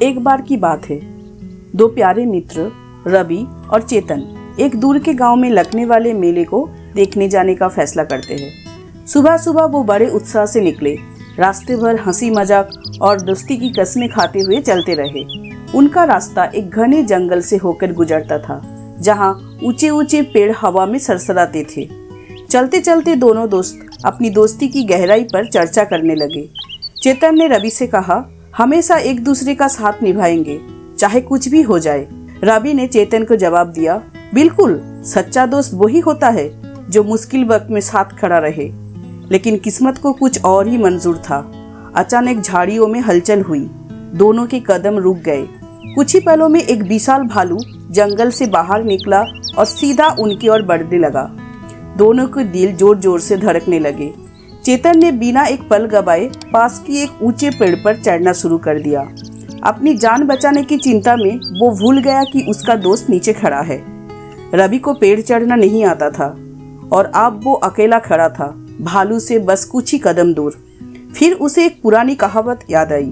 एक बार की बात है। दो प्यारे मित्र रवि और चेतन एक दूर के गांव में लगने वाले मेले को देखने जाने का फैसला करते हैं। सुबह सुबह वो बड़े उत्साह से निकले। रास्ते भर हंसी मजाक और दोस्ती की कस्में खाते हुए चलते रहे। उनका रास्ता एक घने जंगल से होकर गुजरता था, जहां ऊंचे ऊंचे पेड़ हवा में सरसराते थे। चलते चलते दोनों दोस्त अपनी दोस्ती की गहराई पर चर्चा करने लगे। चेतन ने रवि से कहा, हमेशा एक दूसरे का साथ निभाएंगे, चाहे कुछ भी हो जाए। रवि ने चेतन को जवाब दिया, बिल्कुल, सच्चा दोस्त वही होता है जो मुश्किल वक्त में साथ खड़ा रहे। लेकिन किस्मत को कुछ और ही मंजूर था। अचानक झाड़ियों में हलचल हुई। दोनों के कदम रुक गए। कुछ ही पलों में एक विशाल भालू जंगल से बाहर निकला और सीधा उनकी ओर बढ़ने लगा। दोनों के दिल जोर जोर से धड़कने लगे। चेतन ने बिना एक पल गवाए पास की एक ऊंचे पेड़ पर चढ़ना शुरू कर दिया। अपनी जान बचाने की चिंता में वो भूल गया कि उसका दोस्त नीचे खड़ा है। रवि को पेड़ चढ़ना नहीं आता था और अब वो अकेला खड़ा था, भालू से बस कुछ ही कदम दूर। फिर उसे एक पुरानी कहावत याद आई,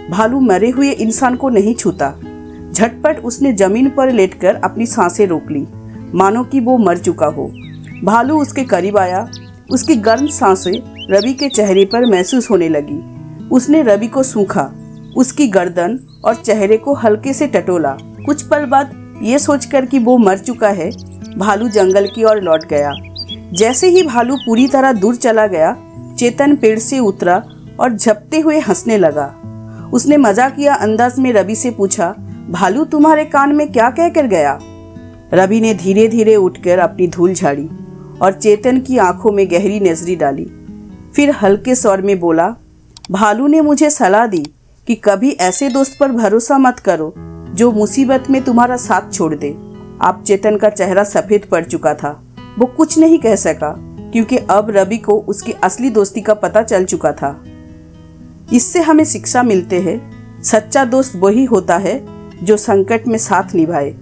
भालू मरे हुए इंसान को नहीं छूता। झटपट उसने जमीन पर लेटकर अपनी सांसें रोक ली, मानो कि वो मर चुका हो। भालू उसके करीब आया। उसकी गर्म सांसें रवि के चेहरे पर महसूस होने लगी। उसने रवि को सूंघा, उसकी गर्दन और चेहरे को हल्के से टटोला। कुछ पल बाद ये सोचकर कि वो मर चुका है, भालू जंगल की ओर लौट गया। जैसे ही भालू पूरी तरह दूर चला गया, चेतन पेड़ से उतरा और झपटे हुए हंसने लगा। उसने मजाकिया अंदाज में रवि से पूछा, भालू तुम्हारे कान में क्या कहकर गया? रवि ने धीरे धीरे उठकर अपनी धूल झाड़ी और चेतन की आंखों में गहरी नजरी डाली। फिर हल्के स्वर में बोला, भालू ने मुझे सलाह दी कि कभी ऐसे दोस्त पर भरोसा मत करो जो मुसीबत में तुम्हारा साथ छोड़ दे। अब चेतन का चेहरा सफेद पड़ चुका था। वो कुछ नहीं कह सका क्योंकि अब रवि को उसकी असली दोस्ती का पता चल चुका था। इससे हमें शिक्षा मिलते है, सच्चा दोस्त वही होता है जो संकट में साथ निभाए,